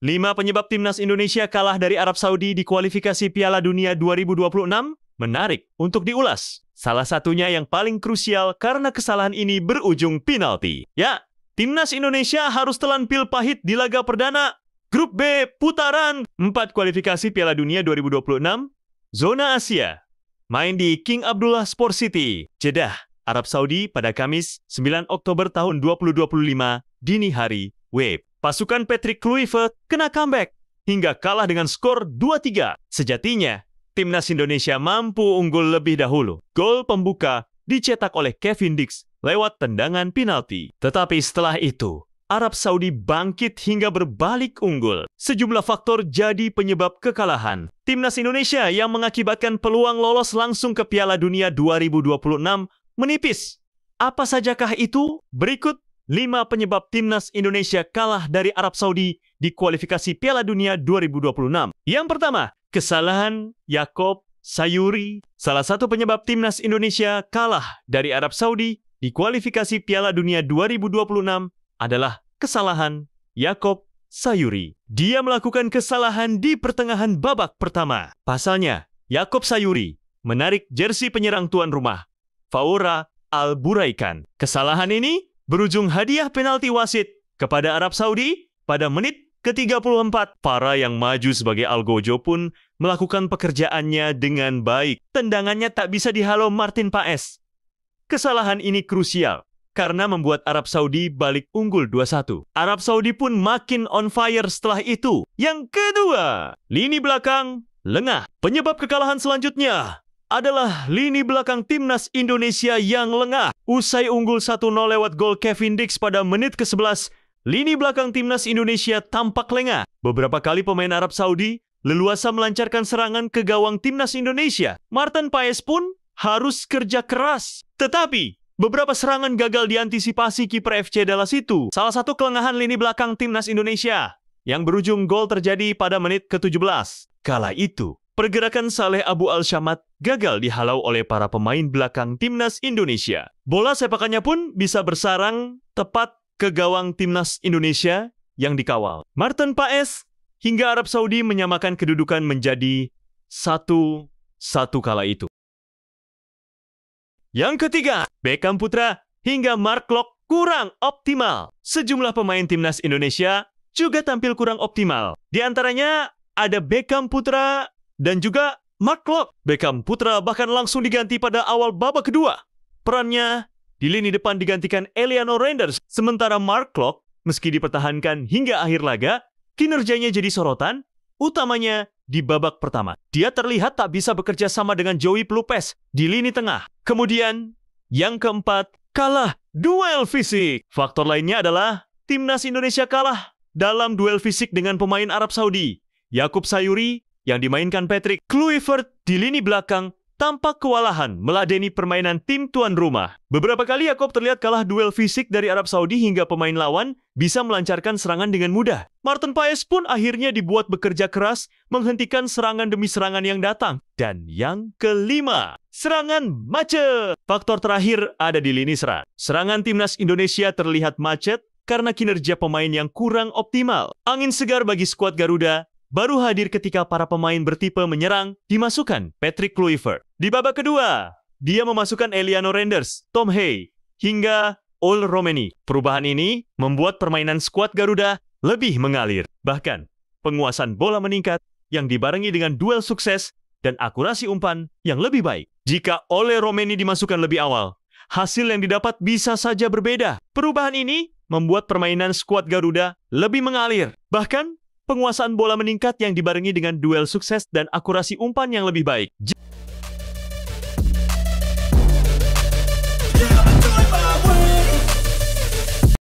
5 penyebab timnas Indonesia kalah dari Arab Saudi di kualifikasi Piala Dunia 2026 menarik untuk diulas. Salah satunya yang paling krusial karena kesalahan ini berujung penalti. Ya, timnas Indonesia harus telan pil pahit di laga perdana Grup B putaran 4 kualifikasi Piala Dunia 2026 zona Asia. Main di King Abdullah Sport City, Jeddah, Arab Saudi pada Kamis 9 Oktober tahun 2025 dini hari WIB. Pasukan Patrick Kluivert kena comeback hingga kalah dengan skor 2-3. Sejatinya, timnas Indonesia mampu unggul lebih dahulu. Gol pembuka dicetak oleh Kevin Dix lewat tendangan penalti. Tetapi setelah itu, Arab Saudi bangkit hingga berbalik unggul. Sejumlah faktor jadi penyebab kekalahan. Timnas Indonesia yang mengakibatkan peluang lolos langsung ke Piala Dunia 2026 menipis. Apa sajakah itu? Berikut 5 penyebab timnas Indonesia kalah dari Arab Saudi di kualifikasi Piala Dunia 2026. Yang pertama, kesalahan Yaakob Sayuri. Salah satu penyebab timnas Indonesia kalah dari Arab Saudi di kualifikasi Piala Dunia 2026 adalah kesalahan Yaakob Sayuri. Dia melakukan kesalahan di pertengahan babak pertama. Pasalnya, Yaakob Sayuri menarik jersey penyerang tuan rumah, Faoura Al-Buraikan. Kesalahan ini berujung hadiah penalti wasit kepada Arab Saudi pada menit ke-34. Para yang maju sebagai Algojo pun melakukan pekerjaannya dengan baik. Tendangannya tak bisa dihalau Martin Paes. Kesalahan ini krusial karena membuat Arab Saudi balik unggul 2-1. Arab Saudi pun makin on fire setelah itu. Yang kedua, lini belakang lengah. Penyebab kekalahan selanjutnya adalah lini belakang timnas Indonesia yang lengah. Usai unggul 1-0 lewat gol Kevin Dix pada menit ke-11, lini belakang timnas Indonesia tampak lengah. Beberapa kali pemain Arab Saudi leluasa melancarkan serangan ke gawang timnas Indonesia. Martin Paes pun harus kerja keras. Tetapi, beberapa serangan gagal diantisipasi kiper FC Dallas itu. Salah satu kelengahan lini belakang timnas Indonesia yang berujung gol terjadi pada menit ke-17. Kala itu, pergerakan Saleh Abu Al-Shamat gagal dihalau oleh para pemain belakang timnas Indonesia. Bola sepakannya pun bisa bersarang tepat ke gawang timnas Indonesia yang dikawal. Martin Paes hingga Arab Saudi menyamakan kedudukan menjadi 1-1 kala itu. Yang ketiga, Beckham Putra hingga Mark Klok kurang optimal. Sejumlah pemain timnas Indonesia juga tampil kurang optimal. Di antaranya ada Beckham Putra dan juga Mark Klok. Beckham Putra bahkan langsung diganti pada awal babak kedua. Perannya di lini depan digantikan Eleanor Renders. Sementara Mark Klok, meski dipertahankan hingga akhir laga, kinerjanya jadi sorotan, utamanya di babak pertama. Dia terlihat tak bisa bekerja sama dengan Joey Pelupes di lini tengah. Kemudian, yang keempat, kalah duel fisik. Faktor lainnya adalah timnas Indonesia kalah dalam duel fisik dengan pemain Arab Saudi. Yaakob Sayuri yang dimainkan Patrick Kluivert di lini belakang tampak kewalahan meladeni permainan tim tuan rumah. Beberapa kali Yaakob terlihat kalah duel fisik dari Arab Saudi hingga pemain lawan bisa melancarkan serangan dengan mudah. Martin Paes pun akhirnya dibuat bekerja keras menghentikan serangan demi serangan yang datang. Dan yang kelima, serangan macet. Faktor terakhir ada di lini serang. Serangan timnas Indonesia terlihat macet karena kinerja pemain yang kurang optimal. Angin segar bagi skuad Garuda baru hadir ketika para pemain bertipe menyerang dimasukkan Patrick Kluivert. Di babak kedua, dia memasukkan Eleanor Renders, Tom Hay, hingga Ol Romeni. Perubahan ini membuat permainan skuad Garuda lebih mengalir. Bahkan, penguasaan bola meningkat yang dibarengi dengan duel sukses dan akurasi umpan yang lebih baik. Jika Ole Romeni dimasukkan lebih awal, hasil yang didapat bisa saja berbeda. Perubahan ini membuat permainan skuad Garuda lebih mengalir. Bahkan, penguasaan bola meningkat yang dibarengi dengan duel sukses dan akurasi umpan yang lebih baik.